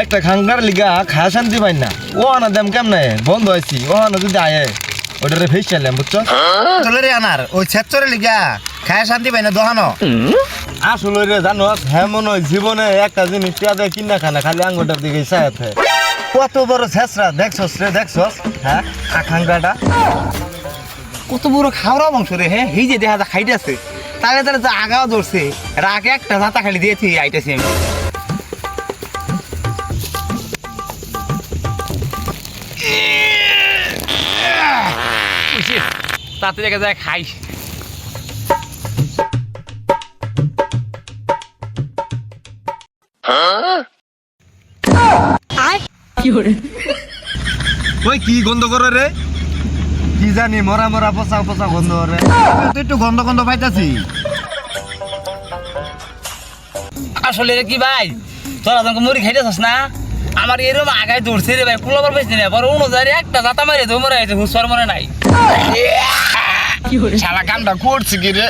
একটা খাঙ্গার লিগা খায়া শান্তি পাই না ও আনা দাম কেমনে বন্ধ হয়েছি ও আনা যদি আয়ে ওটারে ফেস চাইলাম বুঝছো চলে রে আনার ওই ছেচরে লিগা খায় শান্তি পাই না দোহানো আসলে রে জানো হ্যাঁ মনে হয় জীবনে একটা জিনিস পেঁয়াজে কিনা খানা খালি আঙ্গুটার দিকে চাইতে কত বড় ছেঁচড়া দেখছস রে দেখছস হ্যাঁ খাঙ্গাটা কত বড় খাওয়া বংশ রে হ্যাঁ এই যে দেখা যা খাইতেছে তাহলে তাহলে যে আগাও ধরছে রাগে একটা জাতা খালি দিয়েছি আইতেছি আমি তাতে দেখা যায় খাই ওই কি গন্ধ করে রে কি জানি মরা মরা পচা পচা গন্ধ করে তুই একটু গন্ধ গন্ধ পাইতাছি আসলে রে কি ভাই তোরা তোমাকে মুড়ি খাইতেছস না আমার এরকম আগায় দৌড়ছে রে ভাই পোলাবার পাইছি না বড় অনুযায়ী একটা জাতা মারে তো মরে আছে হুসর মরে নাই শালা কামটা করছে কি রে